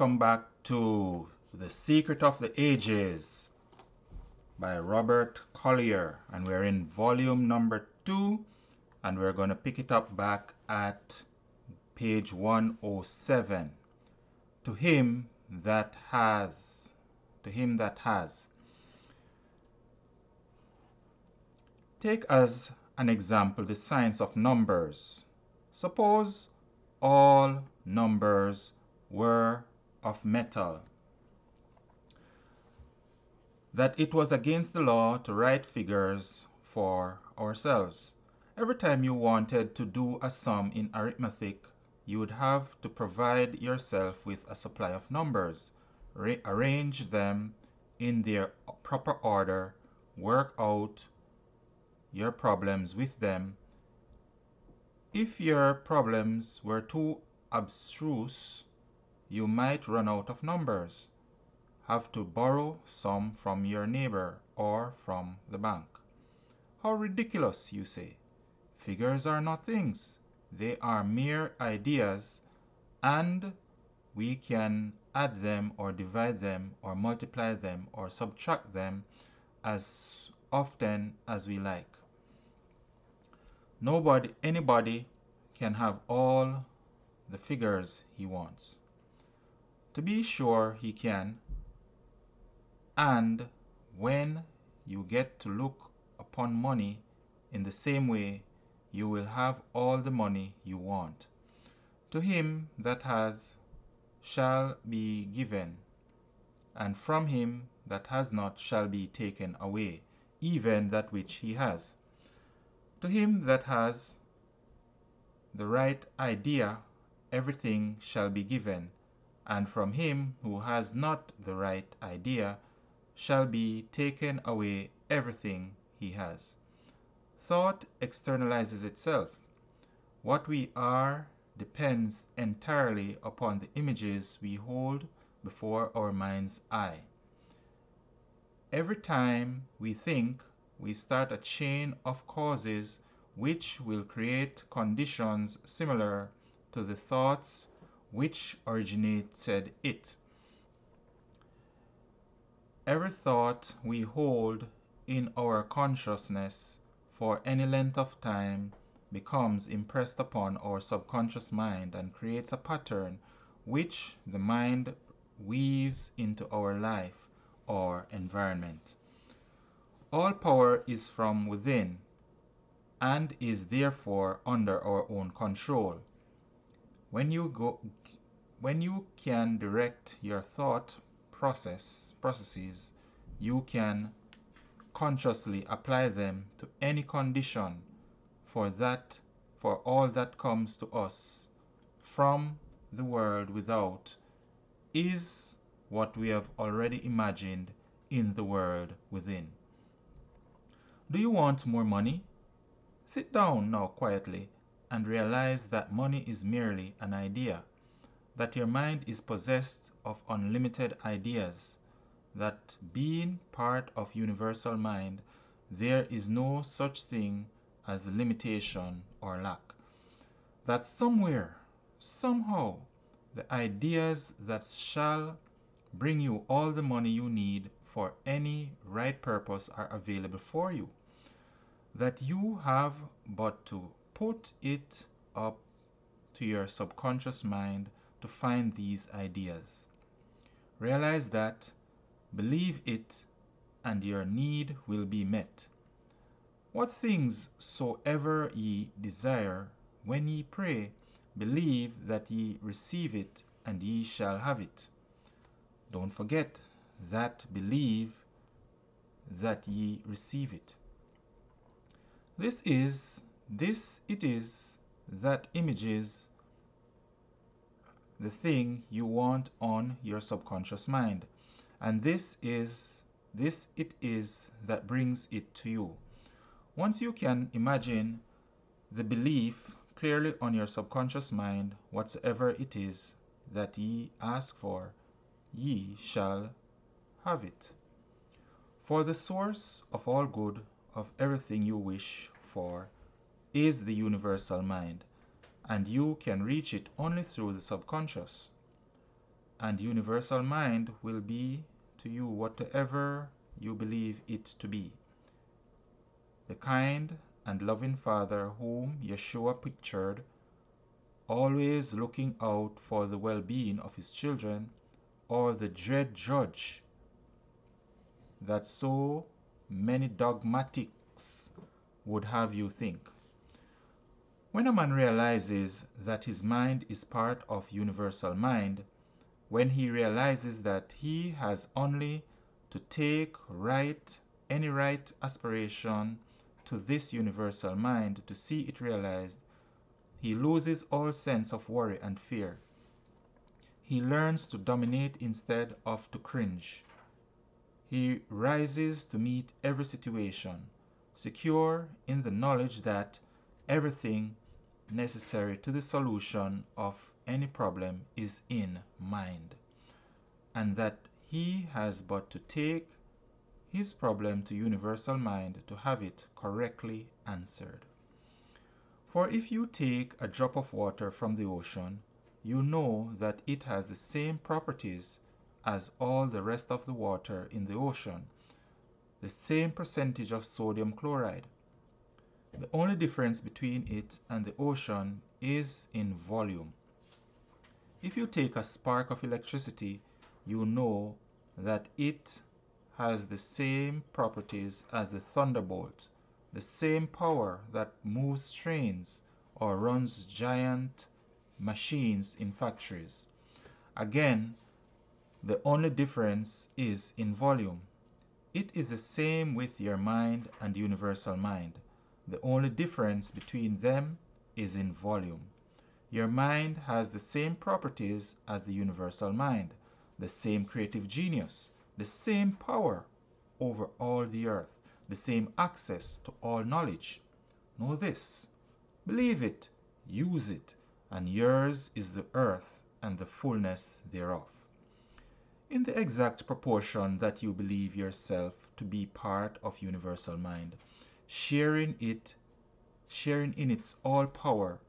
Welcome back to The Secret of the Ages by Robert Collier, and we're in volume number 2, and we're going to pick it up back at page 107. To him that has, Take as an example the science of numbers. Suppose all numbers were of metal, that it was against the law to write figures for ourselves. Every time you wanted to do a sum in arithmetic, you would have to provide yourself with a supply of numbers, arrange them in their proper order, work out your problems with them. If your problems were too abstruse, you might run out of numbers, have to borrow some from your neighbor or from the bank. How ridiculous, you say. Figures are not things. They are mere ideas, and we can add them or divide them or multiply them or subtract them as often as we like. Anybody can have all the figures he wants. To be sure he can, and when you get to look upon money in the same way, you will have all the money you want. To him that has shall be given, and from him that has not shall be taken away, even that which he has. To him that has the right idea, everything shall be given, and from him who has not the right idea shall be taken away everything he has. Thought externalizes itself. What we are depends entirely upon the images we hold before our mind's eye. Every time we think, we start a chain of causes which will create conditions similar to the thoughts which originated it. Every thought we hold in our consciousness for any length of time becomes impressed upon our subconscious mind and creates a pattern which the mind weaves into our life or environment. All power is from within and is therefore under our own control. When you can direct your thought processes, you can consciously apply them to any condition for all that comes to us from the world without is what we have already imagined in the world within. Do you want more money? Sit down now quietly and realize that money is merely an idea, that your mind is possessed of unlimited ideas, that being part of universal mind, there is no such thing as limitation or lack. That somewhere, somehow, the ideas that shall bring you all the money you need for any right purpose are available for you. That you have but to put it up to your subconscious mind to find these ideas. Realize that, believe it, and your need will be met. What things soever ye desire, when ye pray, believe that ye receive it, and ye shall have it. Don't forget that believe that ye receive it. This it is that images the thing you want on your subconscious mind, and this it is that brings it to you. Once you can imagine the belief clearly on your subconscious mind, whatsoever it is that ye ask for, ye shall have it. For the source of all good, of everything you wish for, is the universal mind, and you can reach it only through the subconscious. and universal mind will be to you whatever you believe it to be. The kind and loving Father whom Yeshua pictured, always looking out for the well-being of his children, or the dread judge that so many dogmatics would have you think. When a man realizes that his mind is part of universal mind, when he realizes that he has only to take any right aspiration to this universal mind to see it realized, he loses all sense of worry and fear. He learns to dominate instead of to cringe. He rises to meet every situation, secure in the knowledge that everything necessary to the solution of any problem is in mind, and that he has but to take his problem to universal mind to have it correctly answered. For if you take a drop of water from the ocean, you know that it has the same properties as all the rest of the water in the ocean, the same percentage of sodium chloride. The only difference between it and the ocean is in volume. If you take a spark of electricity, you know that it has the same properties as the thunderbolt, the same power that moves trains or runs giant machines in factories. Again, the only difference is in volume. It is the same with your mind and universal mind. The only difference between them is in volume. Your mind has the same properties as the universal mind, the same creative genius, the same power over all the earth, the same access to all knowledge. Know this, believe it, use it, and yours is the earth and the fullness thereof. In the exact proportion that you believe yourself to be part of universal mind, sharing in its all power,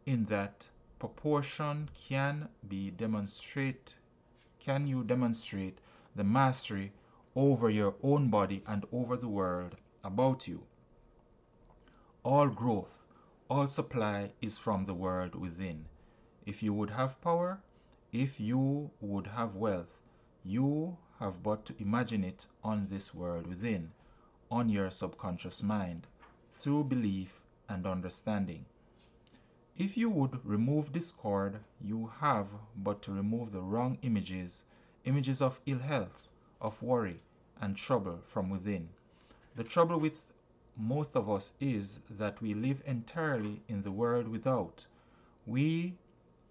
in that proportion can you demonstrate the mastery over your own body and over the world about you. All growth, all supply is from the world within. If you would have power, if you would have wealth, you have but to imagine it on this world within, on your subconscious mind, through belief and understanding. If you would remove discord, you have but to remove the wrong images of ill health, of worry, and trouble from within. The trouble with most of us is that we live entirely in the world without. We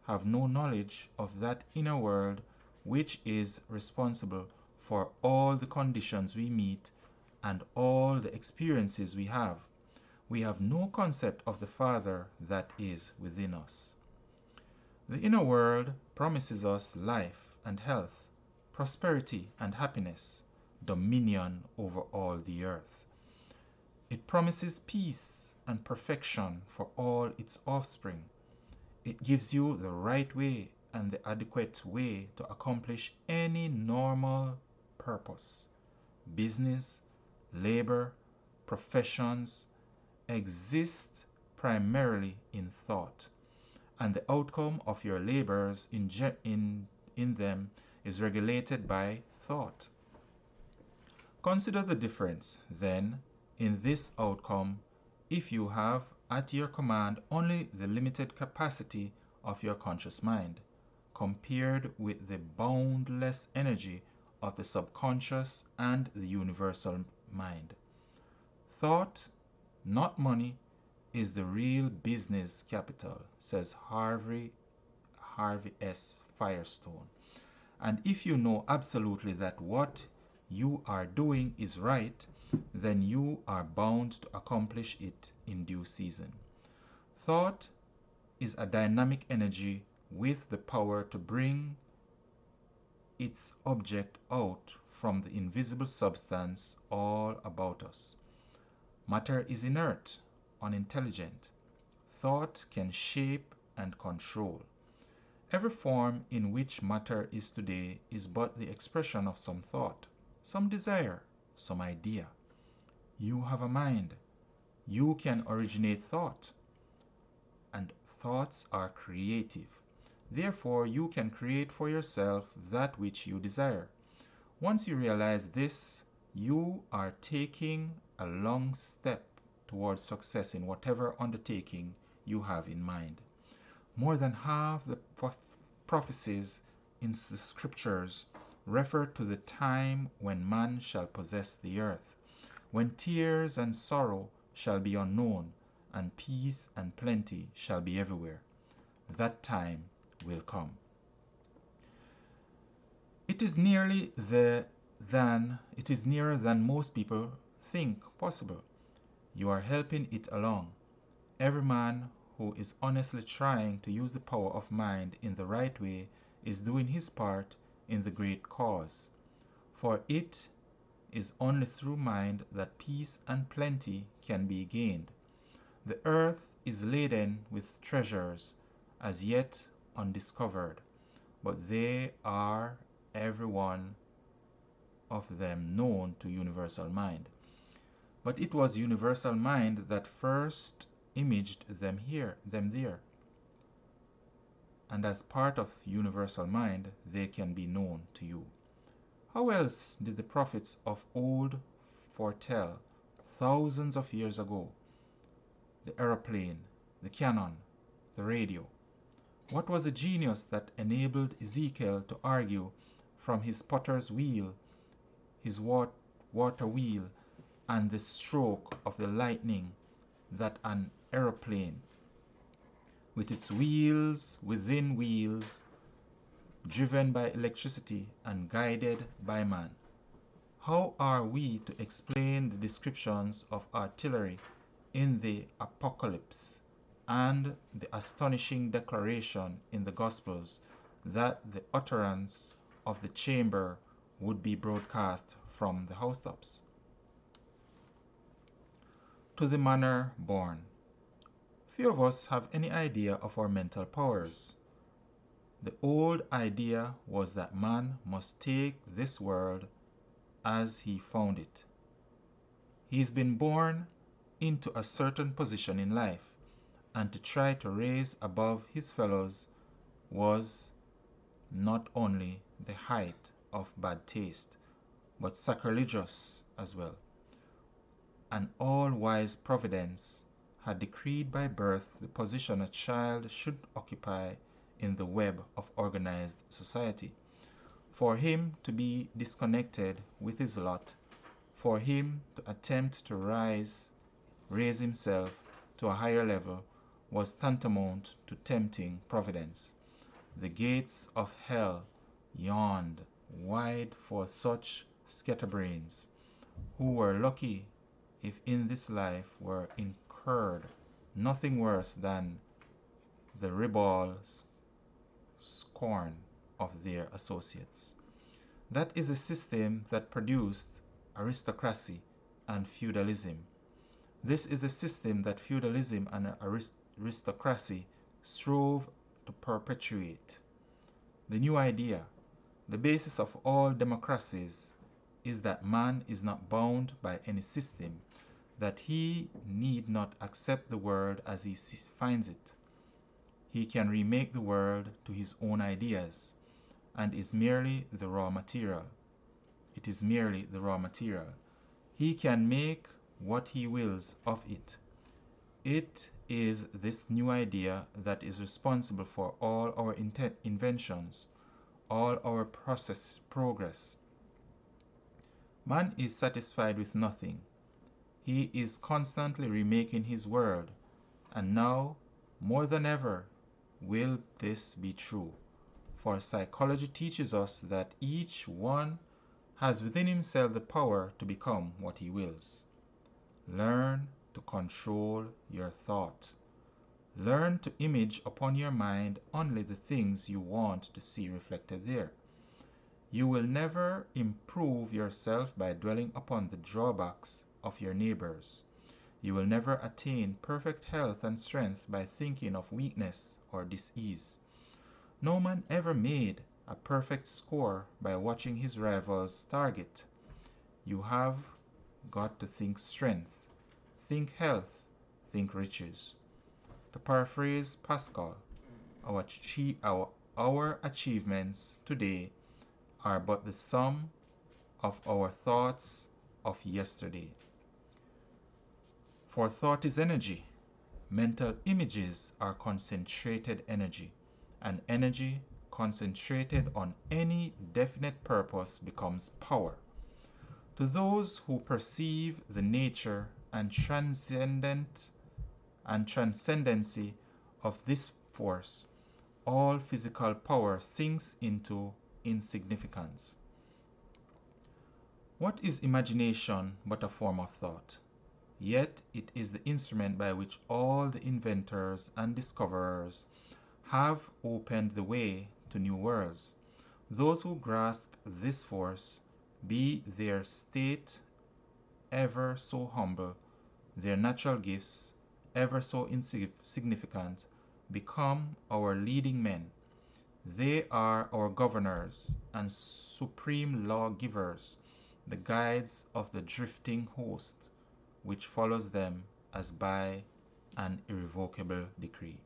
have no knowledge of that inner world which is responsible for all the conditions we meet and all the experiences we have. We have no concept of the Father that is within us. The inner world promises us life and health, prosperity and happiness, dominion over all the earth. It promises peace and perfection for all its offspring. It gives you the right way and the adequate way to accomplish any normal purpose. Business, labor, professions exist primarily in thought, and the outcome of your labors in them is regulated by thought. Consider the difference, then, in this outcome if you have at your command only the limited capacity of your conscious mind, compared with the boundless energy of the subconscious and the universal mind. Thought, not money, is the real business capital, says Harvey S. Firestone. And if you know absolutely that what you are doing is right, then you are bound to accomplish it in due season. Thought is a dynamic energy with the power to bring its object out from the invisible substance all about us. Matter is inert, unintelligent. Thought can shape and control. Every form in which matter is today is but the expression of some thought, some desire, some idea. You have a mind. You can originate thought, and thoughts are creative. Therefore, you can create for yourself that which you desire. Once you realize this, you are taking a long step towards success in whatever undertaking you have in mind. More than half the prophecies in the scriptures refer to the time when man shall possess the earth, when tears and sorrow shall be unknown, and peace and plenty shall be everywhere. That time will come. It is nearer than most people think possible. You are helping it along. Every man who is honestly trying to use the power of mind in the right way is doing his part in the great cause. For it is only through mind that peace and plenty can be gained. The earth is laden with treasures as yet undiscovered, but they are every one of them known to universal mind. But it was universal mind that first imaged them there, and as part of universal mind they can be known to you. How else did the prophets of old foretell thousands of years ago the aeroplane, the cannon, the radio? What was the genius that enabled Ezekiel to argue from his potter's wheel, his water wheel, and the stroke of the lightning that an aeroplane, with its wheels within wheels, driven by electricity and guided by man? How are we to explain the descriptions of artillery in the Apocalypse and the astonishing declaration in the Gospels that the utterance of the chamber would be broadcast from the housetops? To the manner born. Few of us have any idea of our mental powers. The old idea was that man must take this world as he found it. He's been born into a certain position in life, and to try to raise above his fellows was not only the height of bad taste, but sacrilegious as well. An all-wise providence had decreed by birth the position a child should occupy in the web of organized society. For him to be disconnected with his lot, for him to attempt to raise himself to a higher level, was tantamount to tempting providence. The gates of hell yawned wide for such scatterbrains, who were lucky if in this life were incurred nothing worse than the ribald scorn of their associates. That is a system that produced aristocracy and feudalism. This is a system that feudalism and aristocracy strove to perpetuate. The new idea, the basis of all democracies, is that man is not bound by any system, that he need not accept the world as he finds it. He can remake the world to his own ideas, and is merely the raw material. It is merely the raw material. He can make what he wills of it. It is this new idea that is responsible for all our inventions, all our progress. Man is satisfied with nothing. He is constantly remaking his world, and now, more than ever, will this be true. For psychology teaches us that each one has within himself the power to become what he wills. Learn to control your thought. Learn to image upon your mind only the things you want to see reflected there. You will never improve yourself by dwelling upon the drawbacks of your neighbors. You will never attain perfect health and strength by thinking of weakness or dis-ease. No man ever made a perfect score by watching his rivals target. You have got to think strength, think health, think riches. To paraphrase Pascal, our achievements today are but the sum of our thoughts of yesterday. For thought is energy. Mental images are concentrated energy, and energy concentrated on any definite purpose becomes power. To those who perceive the nature and transcendency of this force, all physical power sinks into insignificance. What is imagination but a form of thought? Yet it is the instrument by which all the inventors and discoverers have opened the way to new worlds. Those who grasp this force, be their state ever so humble, their natural gifts ever so insignificant, become our leading men. They are our governors and supreme lawgivers, the guides of the drifting host, which follows them as by an irrevocable decree.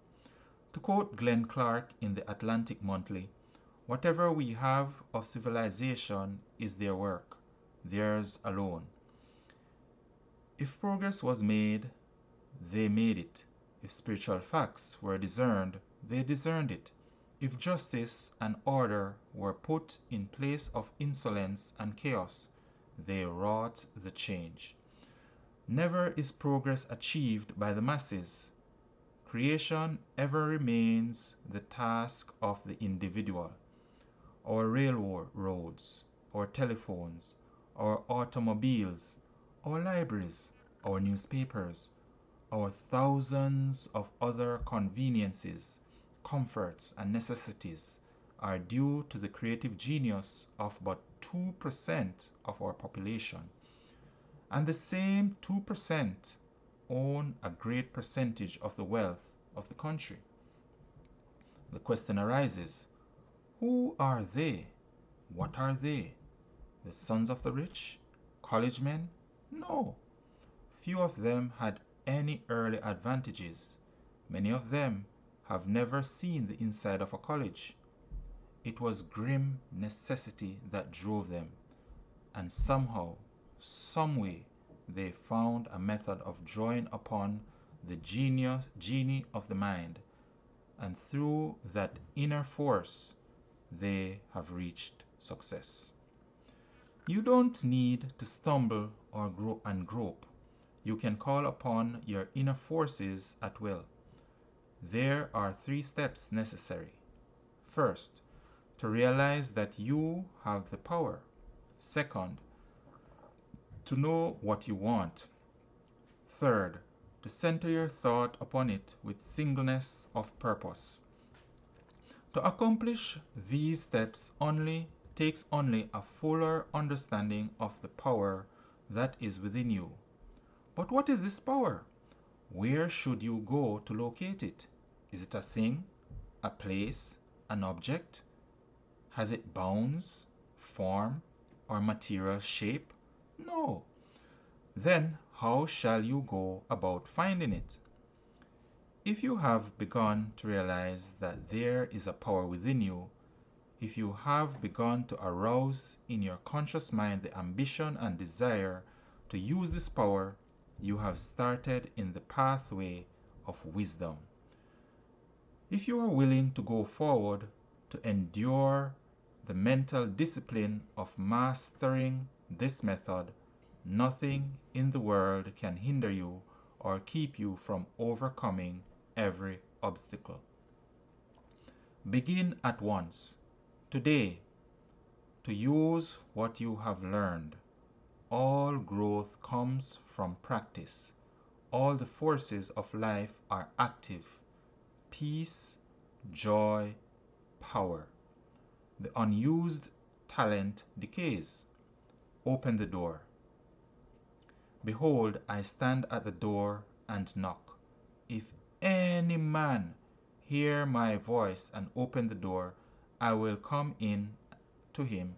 To quote Glenn Clark in the Atlantic Monthly, whatever we have of civilization is their work, theirs alone. If progress was made, they made it. If spiritual facts were discerned, they discerned it. If justice and order were put in place of insolence and chaos, they wrought the change. Never is progress achieved by the masses. Creation ever remains the task of the individual. Our railroads, our telephones, our automobiles, our libraries, our newspapers, our thousands of other conveniences, comforts, and necessities are due to the creative genius of but 2% of our population. And the same 2% own a great percentage of the wealth of the country. The question arises, who are they? What are they? The sons of the rich? College men? No. Few of them had any early advantages. Many of them have never seen the inside of a college. It was grim necessity that drove them, and somehow, some way, they found a method of drawing upon the genie of the mind, and through that inner force, they have reached success. You don't need to stumble or grope. You can call upon your inner forces at will. There are 3 steps necessary. First, to realize that you have the power. Second, to know what you want. Third, to center your thought upon it with singleness of purpose. To accomplish these steps takes only a fuller understanding of the power that is within you. But what is this power? Where should you go to locate it? Is it a thing, a place, an object? Has it bounds, form, or material shape? No. Then how shall you go about finding it? If you have begun to realize that there is a power within you, if you have begun to arouse in your conscious mind the ambition and desire to use this power, you have started in the pathway of wisdom. If you are willing to go forward to endure the mental discipline of mastering this method, nothing in the world can hinder you or keep you from overcoming every obstacle. Begin at once, today, to use what you have learned. All growth comes from practice. All the forces of life are active. Peace, joy, power. The unused talent decays. Open the door. Behold, I stand at the door and knock. If any man hear my voice and open the door, I will come in to him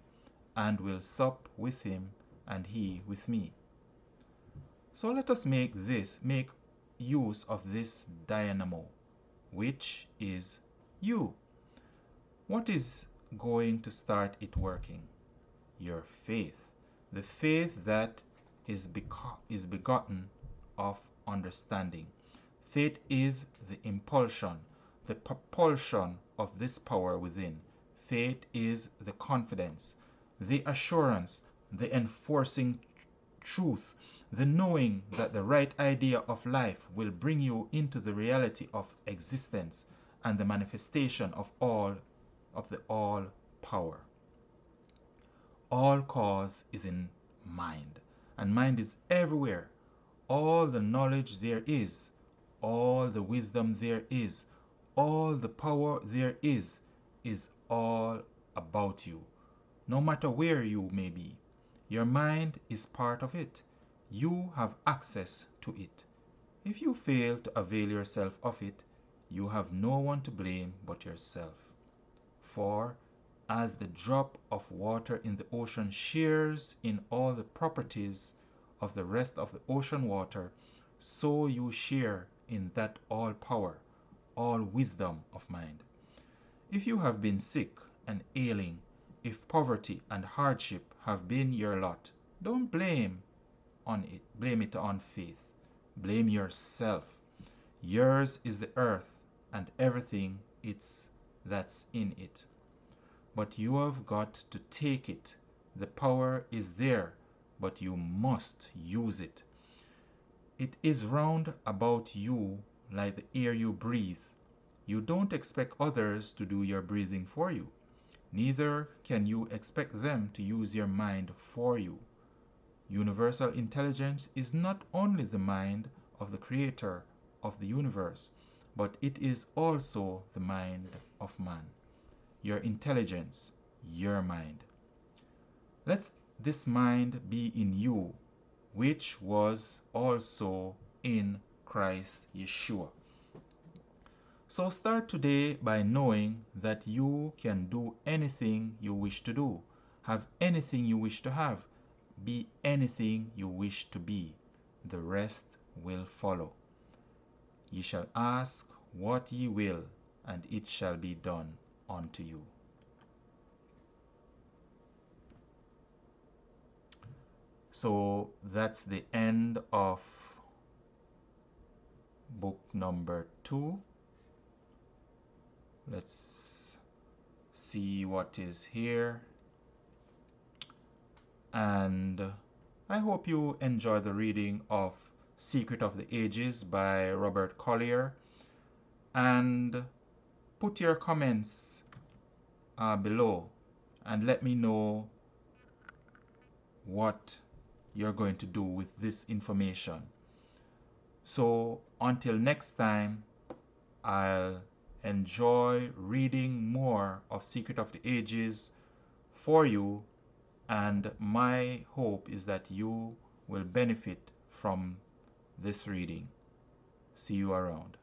and will sup with him and he with me. So let us make use of this dynamo, which is you. What is going to start it working? Your faith. The faith that is begotten of understanding. Faith is the impulsion, the propulsion of this power within. Faith is the confidence, the assurance, the enforcing truth, the knowing that the right idea of life will bring you into the reality of existence and the manifestation of the all power. All cause is in mind, and mind is everywhere. All the knowledge there is, all the wisdom there is, all the power there is all about you, no matter where you may be. Your mind is part of it. You have access to it. If you fail to avail yourself of it, you have no one to blame but yourself. For as the drop of water in the ocean shares in all the properties of the rest of the ocean water, so you share in that all power, all wisdom of mind. If you have been sick and ailing, if poverty and hardship have been your lot, don't blame it on faith. Blame yourself. Yours is the earth and everything that's in it. But you have got to take it. The power is there, but you must use it. It is round about you like the air you breathe. You don't expect others to do your breathing for you. Neither can you expect them to use your mind for you. Universal intelligence is not only the mind of the creator of the universe, but it is also the mind of man. Your intelligence, your mind. Let this mind be in you, which was also in Christ Yeshua. So start today by knowing that you can do anything you wish to do, have anything you wish to have, be anything you wish to be. The rest will follow. Ye shall ask what ye will, and it shall be done unto you. So that's the end of book number 2. Let's see what is here. And I hope you enjoy the reading of Secret of the Ages by Robert Collier. And put your comments below and let me know what you're going to do with this information. So until next time, I'll enjoy reading more of Secret of the Ages for you, and my hope is that you will benefit from this reading. See you around.